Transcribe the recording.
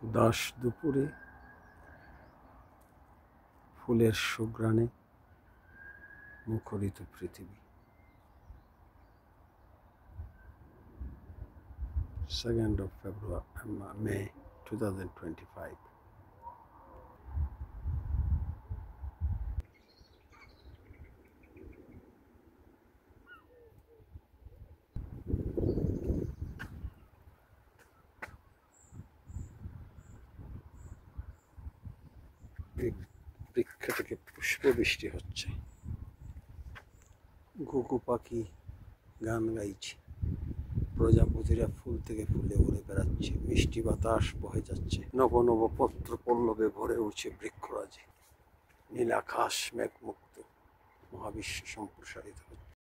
দাস দুপুরে ফুলের সুঘ্রাণে মুখরিত পৃথিবী। 2nd of May 2025। বৃক্ষ থেকে পুষ্প বৃষ্টি হচ্ছে, ঘুঘু পাখি গান গাইছে, প্রজাপতিরা ফুল থেকে ফুলে উড়ে বেড়াচ্ছে, মিষ্টি বাতাস বহে যাচ্ছে, নব নব পত্র পল্লবে ভরে উঠছে বৃক্ষরাজি, নীল আকাশ মেঘমুক্ত, মহাবিশ্ব সম্প্রসারিত হচ্ছে।